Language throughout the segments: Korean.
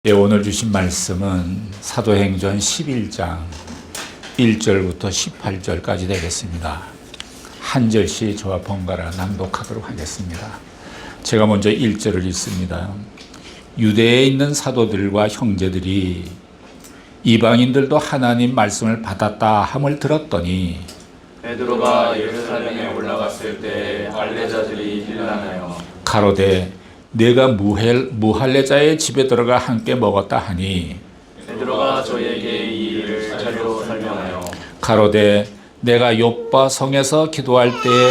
오늘 주신 말씀은 사도행전 11장 1절부터 18절까지 되겠습니다. 한 절씩 저와 번갈아 낭독하도록 하겠습니다. 제가 먼저 1절을 읽습니다. 유대에 있는 사도들과 형제들이 이방인들도 하나님 말씀을 받았다 함을 들었더니 베드로가 예루살렘에 올라갔을 때 할례자들이 일어나여 가로되 내가 무할례자의 집에 들어가 함께 먹었다 하니 베드로가 저에게 이 일을 자료 설명하여 가로되 내가 욥바 성에서 기도할 때에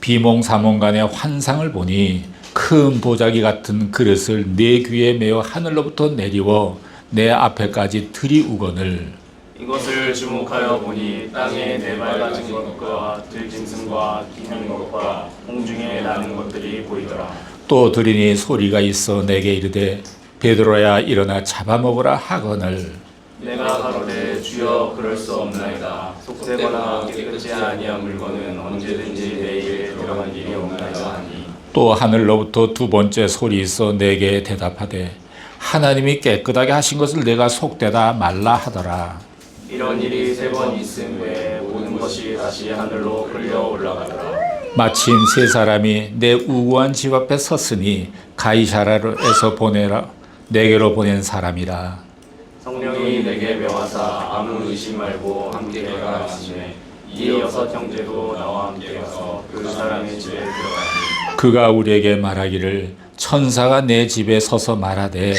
비몽사몽간의 환상을 보니 큰 보자기 같은 그릇을 내 귀에 메어 하늘로부터 내리워 내 앞에까지 들이우거늘 이것을 주목하여 보니 땅에 네 밟아진 것과 들짐승과 기는 것과 공중에 나는 것들이 보이더라. 또 들으니 소리가 있어 내게 이르되 베드로야 일어나 잡아먹으라 하거늘 내가 가로되 주여 그럴 수 없나이다. 속되거나 깨끗이 아니한 물건은 언제든지 내 입에 들어간 일이 없나이다 하니 또 하늘로부터 두 번째 소리 있어 내게 대답하되 하나님이 깨끗하게 하신 것을 내가 속되다 말라 하더라. 이런 일이 세 번 있은 후에 모든 것이 다시 하늘로 끌려 올라가더라. 마침 세 사람이 내 우고한 집 앞에 섰으니 가이사랴에서 내게로 보낸 사람이라. 성령이 내게 명하사 아무 의심 말고 함께 가라 하시매 이 여섯 형제도 나와 함께 가서 그 사람의 집에 들어가니 그가 우리에게 말하기를 천사가 내 집에 서서 말하되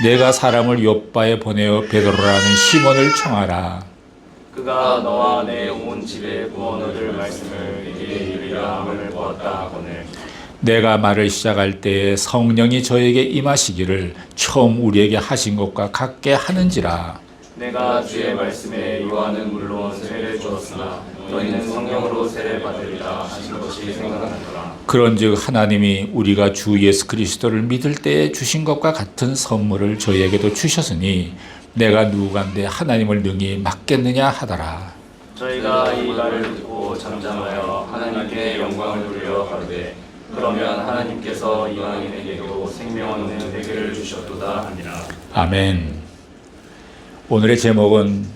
내가 사람을 욥바에 보내어 베드로라는 시몬을 청하라. 그가 너와 내 온 집에 구원 얻을 말씀을 내게 이르리라 함을 보았다 하거늘 내가 말을 시작할 때에 성령이 저에게 임하시기를 처음 우리에게 하신 것과 같게 하는지라. 내가 주의 말씀에 요한은 물론 세례를 주었으나 너희는 성령으로 세례 받으리라 하신 것이 생각나더라. 그런즉 하나님이 우리가 주 예수 그리스도를 믿을 때에 주신 것과 같은 선물을 저희에게도 주셨으니 내가 누구간데 하나님을 능히 맡겠느냐 하더라. 저희가 이 말을 듣고 잠잠하여 하나님께 영광을 돌려 가로되 그러면 하나님께서 이방인에게도 생명 없는 세계를 주셨도다 하니라. 아멘. 오늘의 제목은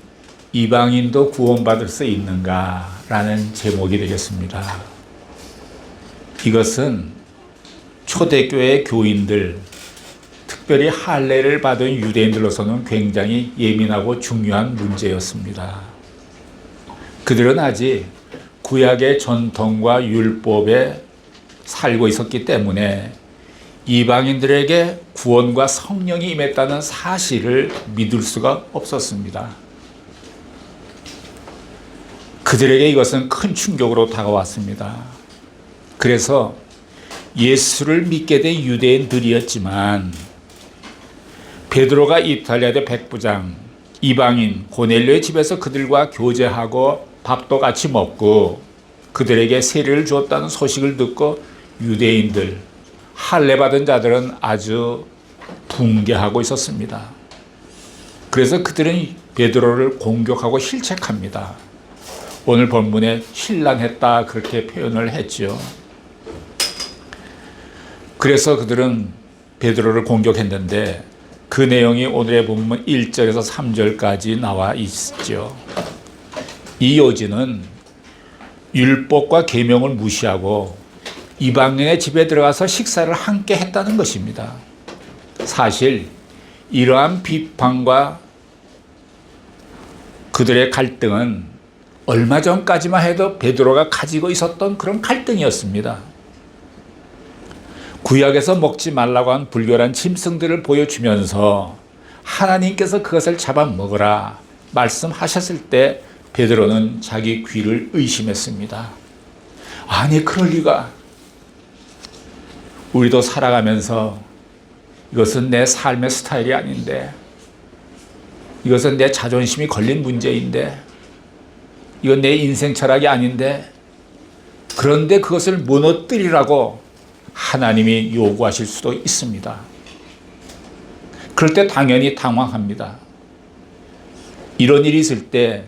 이방인도 구원받을 수 있는가? 라는 제목이 되겠습니다. 이것은 초대교회 교인들, 특별히 할례를 받은 유대인들로서는 굉장히 예민하고 중요한 문제였습니다. 그들은 아직 구약의 전통과 율법에 살고 있었기 때문에 이방인들에게 구원과 성령이 임했다는 사실을 믿을 수가 없었습니다. 그들에게 이것은 큰 충격으로 다가왔습니다. 그래서 예수를 믿게 된 유대인들이었지만 베드로가 이탈리아대 백부장 이방인 고넬료의 집에서 그들과 교제하고 밥도 같이 먹고 그들에게 세례를 주었다는 소식을 듣고 유대인들, 할례 받은 자들은 아주 붕괴하고 있었습니다. 그래서 그들은 베드로를 공격하고 실책합니다. 오늘 본문에 신랑했다 그렇게 표현을 했죠. 그래서 그들은 베드로를 공격했는데 그 내용이 오늘의 본문 1절에서 3절까지 나와 있죠. 이 요지는 율법과 계명을 무시하고 이방인의 집에 들어가서 식사를 함께 했다는 것입니다. 사실 이러한 비판과 그들의 갈등은 얼마 전까지만 해도 베드로가 가지고 있었던 그런 갈등이었습니다. 구약에서 먹지 말라고 한 불결한 짐승들을 보여주면서 하나님께서 그것을 잡아먹으라 말씀하셨을 때 베드로는 자기 귀를 의심했습니다. 아니 그럴 리가. 우리도 살아가면서 이것은 내 삶의 스타일이 아닌데 이것은 내 자존심이 걸린 문제인데 이건 내 인생 철학이 아닌데 그런데 그것을 무너뜨리라고 하나님이 요구하실 수도 있습니다. 그럴 때 당연히 당황합니다. 이런 일이 있을 때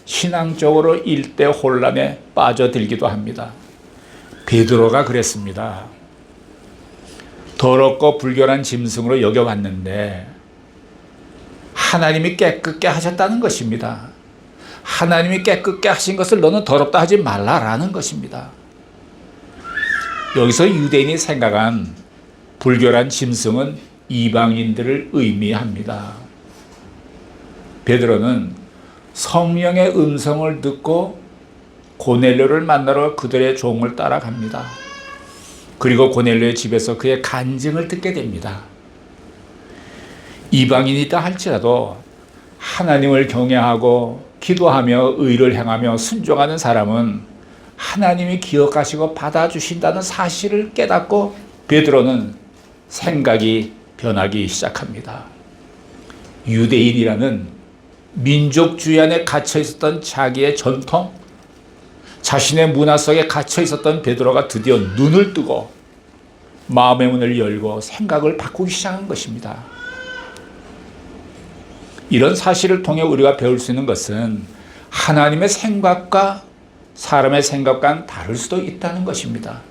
신앙적으로 일대 혼란에 빠져들기도 합니다. 베드로가 그랬습니다. 더럽고 불결한 짐승으로 여겨봤는데 하나님이 깨끗게 하셨다는 것입니다. 하나님이 깨끗게 하신 것을 너는 더럽다 하지 말라라는 것입니다. 여기서 유대인이 생각한 불교란 짐승은 이방인들을 의미합니다. 베드로는 성령의 음성을 듣고 고넬료를 만나러 그들의 종을 따라갑니다. 그리고 고넬료의 집에서 그의 간증을 듣게 됩니다. 이방인이다 할지라도 하나님을 경외하고 기도하며 의를 행하며 순종하는 사람은 하나님이 기억하시고 받아주신다는 사실을 깨닫고 베드로는 생각이 변하기 시작합니다. 유대인이라는 민족주의 안에 갇혀 있었던 자기의 전통, 자신의 문화 속에 갇혀 있었던 베드로가 드디어 눈을 뜨고 마음의 문을 열고 생각을 바꾸기 시작한 것입니다. 이런 사실을 통해 우리가 배울 수 있는 것은 하나님의 생각과 사람의 생각과는 다를 수도 있다는 것입니다.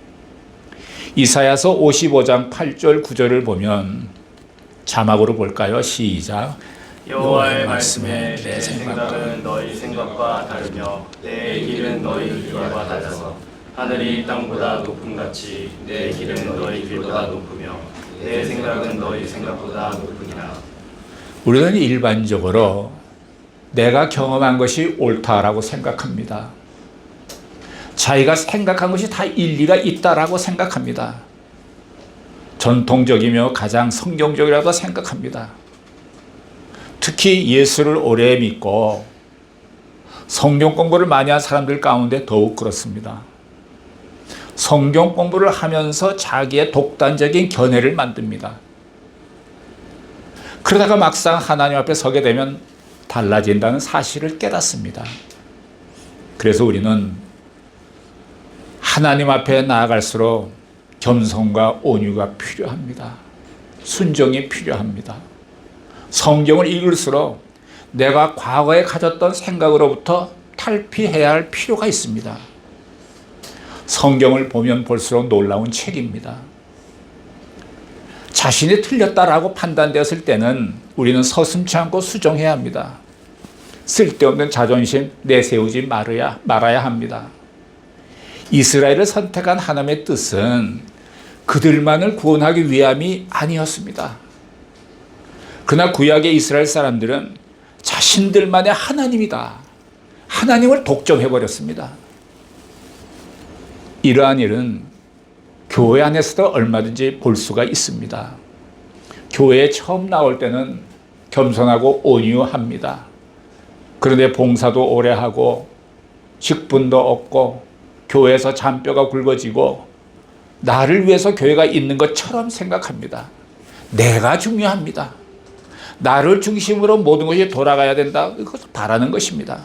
이사야서 55장 8절 9절을 보면 자막으로 볼까요? 시작. 여호와의 말씀에 내 생각은 너희 생각과 다르며 내 길은 너희 길과 달라서 하늘이 땅보다 높음같이 내 길은 너희 길보다 높으며 내 생각은 너희 생각보다 높으니라. 우리는 일반적으로 내가 경험한 것이 옳다라고 생각합니다. 자기가 생각한 것이 다 일리가 있다라고 생각합니다. 전통적이며 가장 성경적이라고 생각합니다. 특히 예수를 오래 믿고 성경 공부를 많이 한 사람들 가운데 더욱 그렇습니다. 성경 공부를 하면서 자기의 독단적인 견해를 만듭니다. 그러다가 막상 하나님 앞에 서게 되면 달라진다는 사실을 깨닫습니다. 그래서 우리는 하나님 앞에 나아갈수록 겸손과 온유가 필요합니다. 순종이 필요합니다. 성경을 읽을수록 내가 과거에 가졌던 생각으로부터 탈피해야 할 필요가 있습니다. 성경을 보면 볼수록 놀라운 책입니다. 자신이 틀렸다라고 판단되었을 때는 우리는 서슴지 않고 수정해야 합니다. 쓸데없는 자존심 내세우지 말아야 합니다. 이스라엘을 선택한 하나님의 뜻은 그들만을 구원하기 위함이 아니었습니다. 그러나 구약의 이스라엘 사람들은 자신들만의 하나님이다. 하나님을 독점해버렸습니다. 이러한 일은 교회 안에서도 얼마든지 볼 수가 있습니다. 교회에 처음 나올 때는 겸손하고 온유합니다. 그런데 봉사도 오래 하고 직분도 얻고 교회에서 잔뼈가 굵어지고 나를 위해서 교회가 있는 것처럼 생각합니다. 내가 중요합니다. 나를 중심으로 모든 것이 돌아가야 된다. 이것을 바라는 것입니다.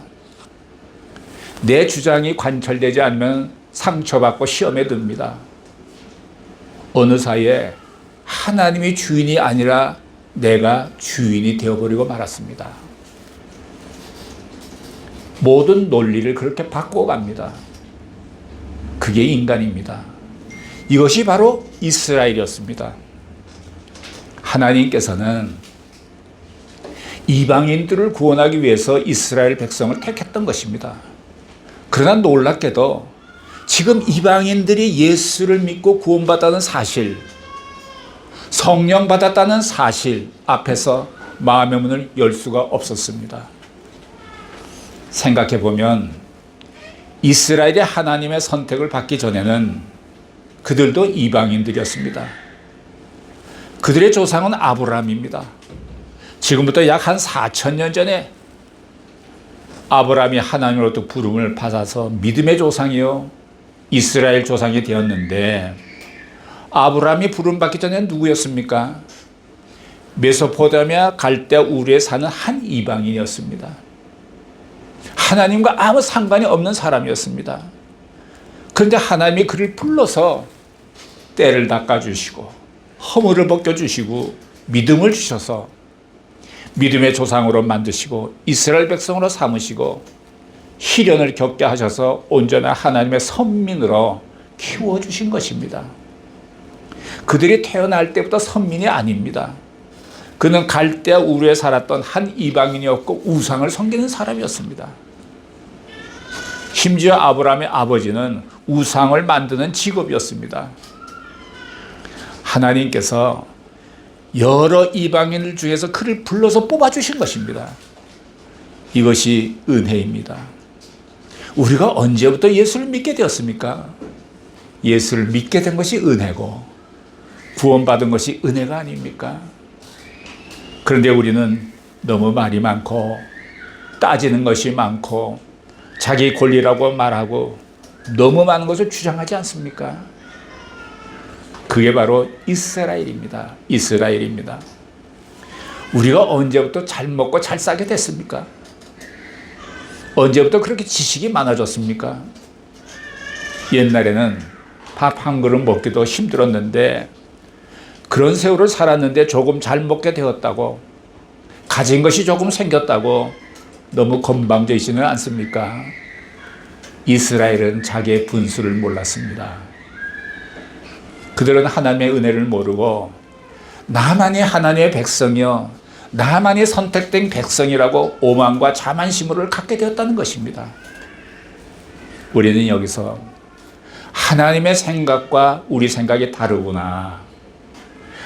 내 주장이 관철되지 않으면 상처받고 시험에 듭니다. 어느 사이에 하나님이 주인이 아니라 내가 주인이 되어버리고 말았습니다. 모든 논리를 그렇게 바꿔갑니다. 그게 인간입니다. 이것이 바로 이스라엘이었습니다. 하나님께서는 이방인들을 구원하기 위해서 이스라엘 백성을 택했던 것입니다. 그러나 놀랍게도 지금 이방인들이 예수를 믿고 구원받았다는 사실, 성령 받았다는 사실 앞에서 마음의 문을 열 수가 없었습니다. 생각해 보면 이스라엘이 하나님의 선택을 받기 전에는 그들도 이방인들이었습니다. 그들의 조상은 아브라함입니다. 지금부터 약 한 4,000년 전에 아브라함이 하나님으로부터 부름을 받아서 믿음의 조상이요 이스라엘 조상이 되었는데, 아브라함이 부름받기 전에 누구였습니까? 메소포타미아 갈대아 우르에 사는 한 이방인이었습니다. 하나님과 아무 상관이 없는 사람이었습니다. 그런데 하나님이 그를 불러서 때를 닦아주시고 허물을 벗겨주시고 믿음을 주셔서 믿음의 조상으로 만드시고 이스라엘 백성으로 삼으시고 희련을 겪게 하셔서 온전한 하나님의 선민으로 키워주신 것입니다. 그들이 태어날 때부터 선민이 아닙니다. 그는 갈대아 우르에 살았던 한 이방인이었고 우상을 섬기는 사람이었습니다. 심지어 아브라함의 아버지는 우상을 만드는 직업이었습니다. 하나님께서 여러 이방인들 중에서 그를 불러서 뽑아주신 것입니다. 이것이 은혜입니다. 우리가 언제부터 예수를 믿게 되었습니까? 예수를 믿게 된 것이 은혜고 구원받은 것이 은혜가 아닙니까? 그런데 우리는 너무 말이 많고 따지는 것이 많고 자기 권리라고 말하고 너무 많은 것을 주장하지 않습니까? 그게 바로 이스라엘입니다. 이스라엘입니다. 우리가 언제부터 잘 먹고 잘 싸게 됐습니까? 언제부터 그렇게 지식이 많아졌습니까? 옛날에는 밥 한 그릇 먹기도 힘들었는데 그런 세월을 살았는데 조금 잘 먹게 되었다고 가진 것이 조금 생겼다고 너무 건방져있지는 않습니까? 이스라엘은 자기의 분수를 몰랐습니다. 그들은 하나님의 은혜를 모르고 나만이 하나님의 백성이요 나만이 선택된 백성이라고 오만과 자만심을 갖게 되었다는 것입니다. 우리는 여기서 하나님의 생각과 우리 생각이 다르구나,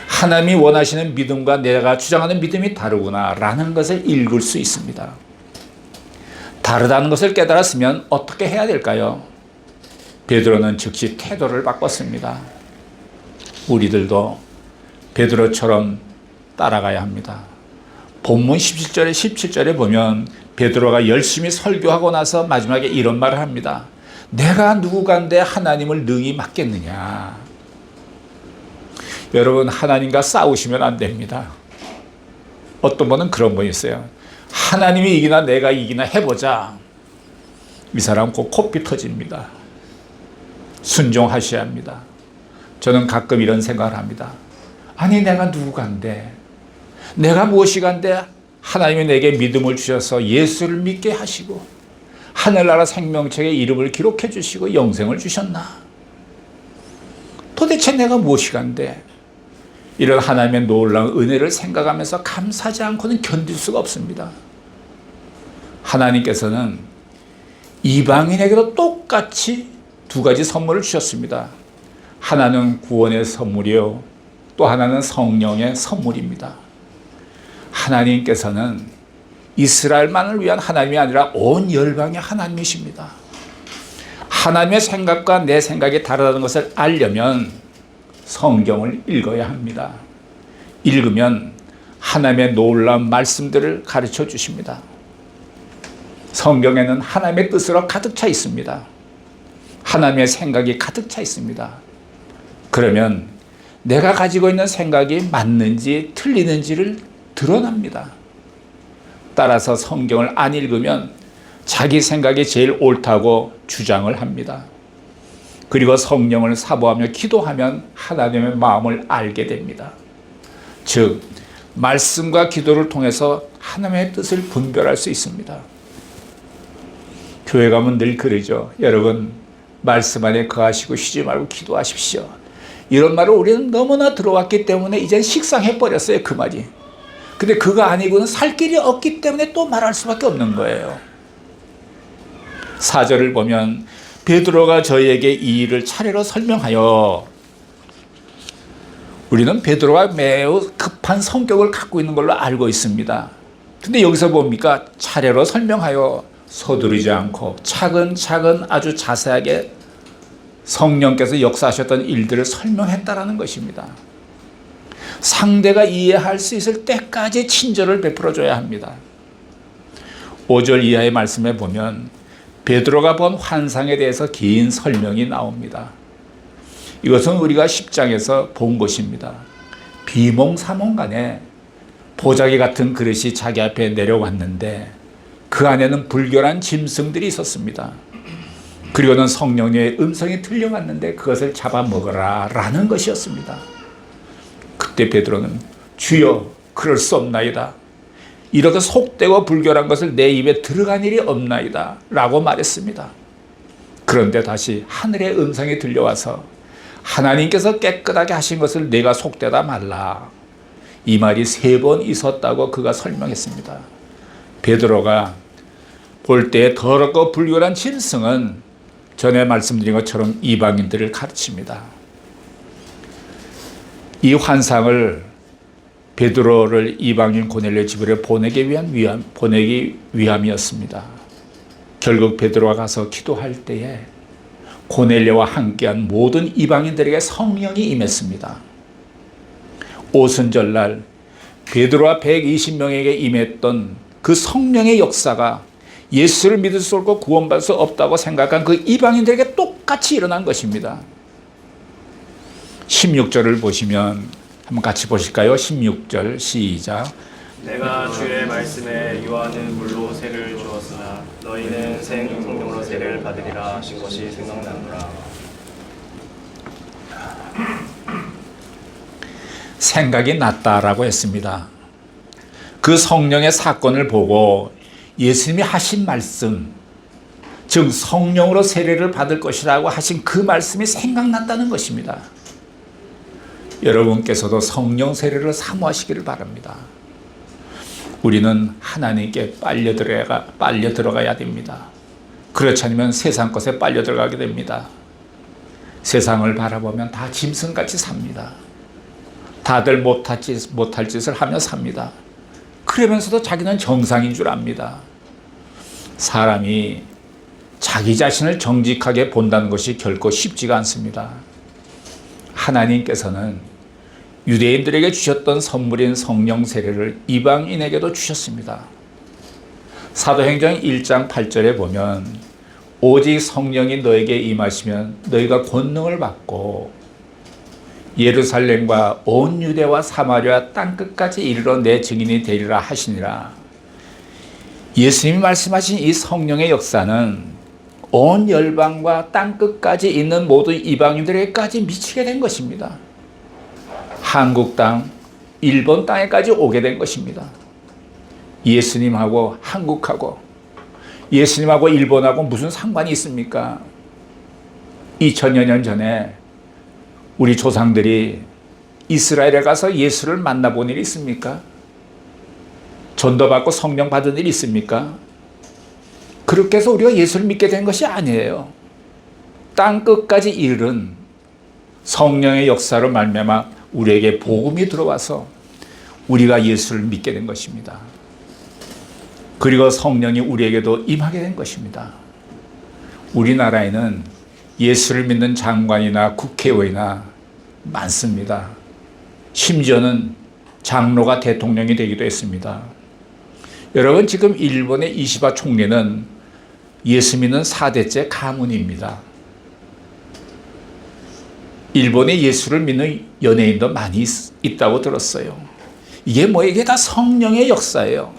하나님이 원하시는 믿음과 내가 주장하는 믿음이 다르구나 라는 것을 읽을 수 있습니다. 다르다는 것을 깨달았으면 어떻게 해야 될까요? 베드로는 즉시 태도를 바꿨습니다. 우리들도 베드로처럼 따라가야 합니다. 본문 17절에 보면 베드로가 열심히 설교하고 나서 마지막에 이런 말을 합니다. 내가 누구간데 하나님을 능히 맡겠느냐. 여러분, 하나님과 싸우시면 안 됩니다. 어떤 분은 그런 분이 있어요. 하나님이 이기나 내가 이기나 해보자. 이 사람 꼭 코피 터집니다. 순종하셔야 합니다. 저는 가끔 이런 생각을 합니다. 아니 내가 누구간데, 내가 무엇이간데 하나님이 내게 믿음을 주셔서 예수를 믿게 하시고 하늘나라 생명책에 이름을 기록해 주시고 영생을 주셨나? 도대체 내가 무엇이간데? 이런 하나님의 놀라운 은혜를 생각하면서 감사하지 않고는 견딜 수가 없습니다. 하나님께서는 이방인에게도 똑같이 두 가지 선물을 주셨습니다. 하나는 구원의 선물이요, 또 하나는 성령의 선물입니다. 하나님께서는 이스라엘만을 위한 하나님이 아니라 온 열방의 하나님이십니다. 하나님의 생각과 내 생각이 다르다는 것을 알려면 성경을 읽어야 합니다. 읽으면 하나님의 놀라운 말씀들을 가르쳐 주십니다. 성경에는 하나님의 뜻으로 가득 차 있습니다. 하나님의 생각이 가득 차 있습니다. 그러면 내가 가지고 있는 생각이 맞는지 틀리는지를 드러납니다. 따라서 성경을 안 읽으면 자기 생각이 제일 옳다고 주장을 합니다. 그리고 성령을 사모하며 기도하면 하나님의 마음을 알게 됩니다. 즉, 말씀과 기도를 통해서 하나님의 뜻을 분별할 수 있습니다. 교회 가면 늘 그러죠. 여러분, 말씀 안에 거하시고 쉬지 말고 기도하십시오. 이런 말을 우리는 너무나 들어왔기 때문에 이제 식상해버렸어요, 그 말이. 근데 그거 아니고는 살 길이 없기 때문에 또 말할 수밖에 없는 거예요. 4절을 보면 베드로가 저희에게 이 일을 차례로 설명하여, 우리는 베드로가 매우 급한 성격을 갖고 있는 걸로 알고 있습니다. 근데 여기서 뭡니까? 차례로 설명하여 서두르지 않고 차근차근 아주 자세하게 성령께서 역사하셨던 일들을 설명했다라는 것입니다. 상대가 이해할 수 있을 때까지 친절을 베풀어줘야 합니다. 5절 이하의 말씀에 보면 베드로가 본 환상에 대해서 긴 설명이 나옵니다. 이것은 우리가 10장에서 본 것입니다. 비몽사몽간에 보자기 같은 그릇이 자기 앞에 내려왔는데 그 안에는 불결한 짐승들이 있었습니다. 그리고는 성령의 음성이 들려왔는데 그것을 잡아먹어라 라는 것이었습니다. 그때 베드로는 주여 그럴 수 없나이다. 이렇게 속되고 불결한 것을 내 입에 들어간 일이 없나이다 라고 말했습니다. 그런데 다시 하늘의 음성이 들려와서 하나님께서 깨끗하게 하신 것을 내가 속되다 말라. 이 말이 3번 있었다고 그가 설명했습니다. 베드로가 볼 때 더럽고 불결한 짐승은 전에 말씀드린 것처럼 이방인들을 가르칩니다. 이 환상을 베드로를 이방인 고넬료 집으로 보내기 위함이었습니다. 결국 베드로가 가서 기도할 때에 고넬료와 함께한 모든 이방인들에게 성령이 임했습니다. 오순절날 베드로와 120명에게 임했던 그 성령의 역사가 예수를 믿을 수 없고 구원받을 수 없다고 생각한 그 이방인들에게 똑같이 일어난 것입니다. 16절을 보시면 한번 같이 보실까요? 16절 시작. 내가 주의 말씀에 요한은 물로 세를 주었으나 너희는 성령으로 세를 받으리라 하신 것이 생각나노라. 생각이 났다라고 했습니다. 그 성령의 사건을 보고 예수님이 하신 말씀, 즉 성령으로 세례를 받을 것이라고 하신 그 말씀이 생각났다는 것입니다. 여러분께서도 성령 세례를 사모하시기를 바랍니다. 우리는 하나님께 빨려 들어가야 됩니다. 그렇지 않으면 세상 것에 빨려 들어가게 됩니다. 세상을 바라보면 다 짐승같이 삽니다. 다들 못할 짓을 하며 삽니다. 그러면서도 자기는 정상인 줄 압니다. 사람이 자기 자신을 정직하게 본다는 것이 결코 쉽지가 않습니다. 하나님께서는 유대인들에게 주셨던 선물인 성령 세례를 이방인에게도 주셨습니다. 사도행전 1장 8절에 보면 오직 성령이 너에게 임하시면 너희가 권능을 받고 예루살렘과 온 유대와 사마리아 땅끝까지 이르러 내 증인이 되리라 하시니라. 예수님이 말씀하신 이 성령의 역사는 온 열방과 땅끝까지 있는 모든 이방인들에게까지 미치게 된 것입니다. 한국 땅, 일본 땅에까지 오게 된 것입니다. 예수님하고 한국하고 예수님하고 일본하고 무슨 상관이 있습니까? 2000여 년 전에 우리 조상들이 이스라엘에 가서 예수를 만나본 일이 있습니까? 전도받고 성령 받은 일이 있습니까? 그렇게 해서 우리가 예수를 믿게 된 것이 아니에요. 땅끝까지 이르는 성령의 역사로 말미암아 우리에게 복음이 들어와서 우리가 예수를 믿게 된 것입니다. 그리고 성령이 우리에게도 임하게 된 것입니다. 우리나라에는 예수를 믿는 장관이나 국회의원이나 많습니다. 심지어는 장로가 대통령이 되기도 했습니다. 여러분, 지금 일본의 이시바 총리는 예수 믿는 4대째 가문입니다. 일본에 예수를 믿는 연예인도 많이 있다고 들었어요. 이게 뭐예요? 이게 다 성령의 역사예요.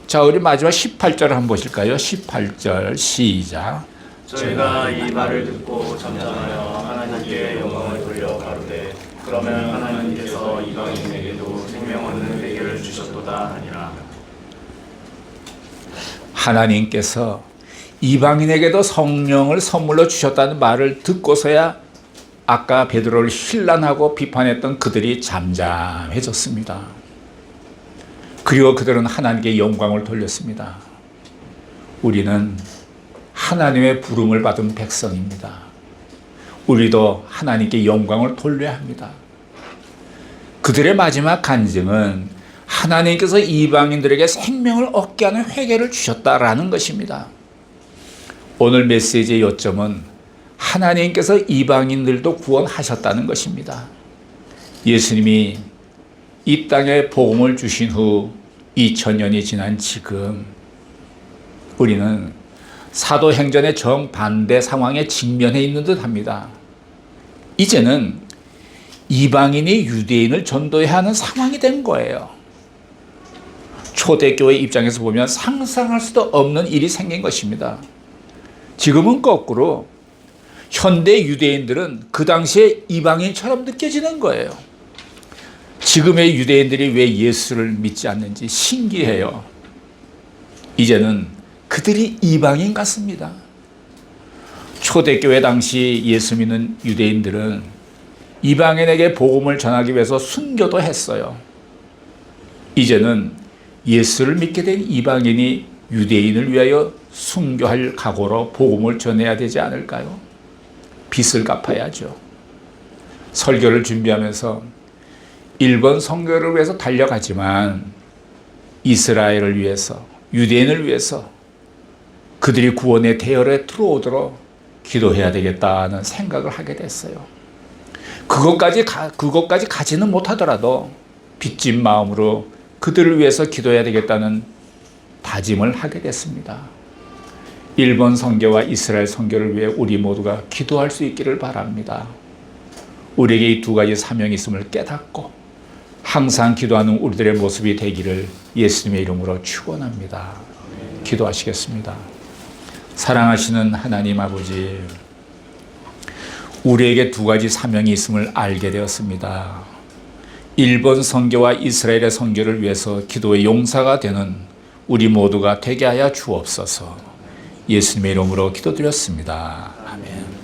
자, 우리 마지막 18절 한번 보실까요? 18절 시작. 저희가 이 말을 듣고 잠잠하여 하나님께 영광을 돌려 가로되 그러면 하나님께서 이방인에게도 생명 얻는 대결을 주셨도다 하니라. 하나님께서 이방인에게도 성령을 선물로 주셨다는 말을 듣고서야 아까 베드로를 힐난하고 비판했던 그들이 잠잠해졌습니다. 그리고 그들은 하나님께 영광을 돌렸습니다. 우리는 하나님의 부름을 받은 백성입니다. 우리도 하나님께 영광을 돌려야 합니다. 그들의 마지막 간증은 하나님께서 이방인들에게 생명을 얻게 하는 회개를 주셨다라는 것입니다. 오늘 메시지의 요점은 하나님께서 이방인들도 구원하셨다는 것입니다. 예수님이 이 땅에 복음을 주신 후 2000년이 지난 지금 우리는 사도행전의 정반대 상황에 직면해 있는 듯 합니다. 이제는 이방인이 유대인을 전도해야 하는 상황이 된 거예요. 초대교회 입장에서 보면 상상할 수도 없는 일이 생긴 것입니다. 지금은 거꾸로 현대 유대인들은 그 당시에 이방인처럼 느껴지는 거예요. 지금의 유대인들이 왜 예수를 믿지 않는지 신기해요. 이제는 그들이 이방인 같습니다. 초대교회 당시 예수 믿는 유대인들은 이방인에게 복음을 전하기 위해서 순교도 했어요. 이제는 예수를 믿게 된 이방인이 유대인을 위하여 순교할 각오로 복음을 전해야 되지 않을까요? 빚을 갚아야죠. 설교를 준비하면서 일본 선교를 위해서 달려가지만 이스라엘을 위해서, 유대인을 위해서 그들이 구원의 대열에 들어오도록 기도해야 되겠다는 생각을 하게 됐어요. 그것까지 가지는 못하더라도 빚진 마음으로 그들을 위해서 기도해야 되겠다는 다짐을 하게 됐습니다. 일본 선교와 이스라엘 선교를 위해 우리 모두가 기도할 수 있기를 바랍니다. 우리에게 이 두 가지 사명이 있음을 깨닫고 항상 기도하는 우리들의 모습이 되기를 예수님의 이름으로 축원합니다. 기도하시겠습니다. 사랑하시는 하나님 아버지, 우리에게 두 가지 사명이 있음을 알게 되었습니다. 일본 선교와 이스라엘의 선교를 위해서 기도의 용사가 되는 우리 모두가 되게 하여 주옵소서. 예수님의 이름으로 기도드렸습니다. 아멘.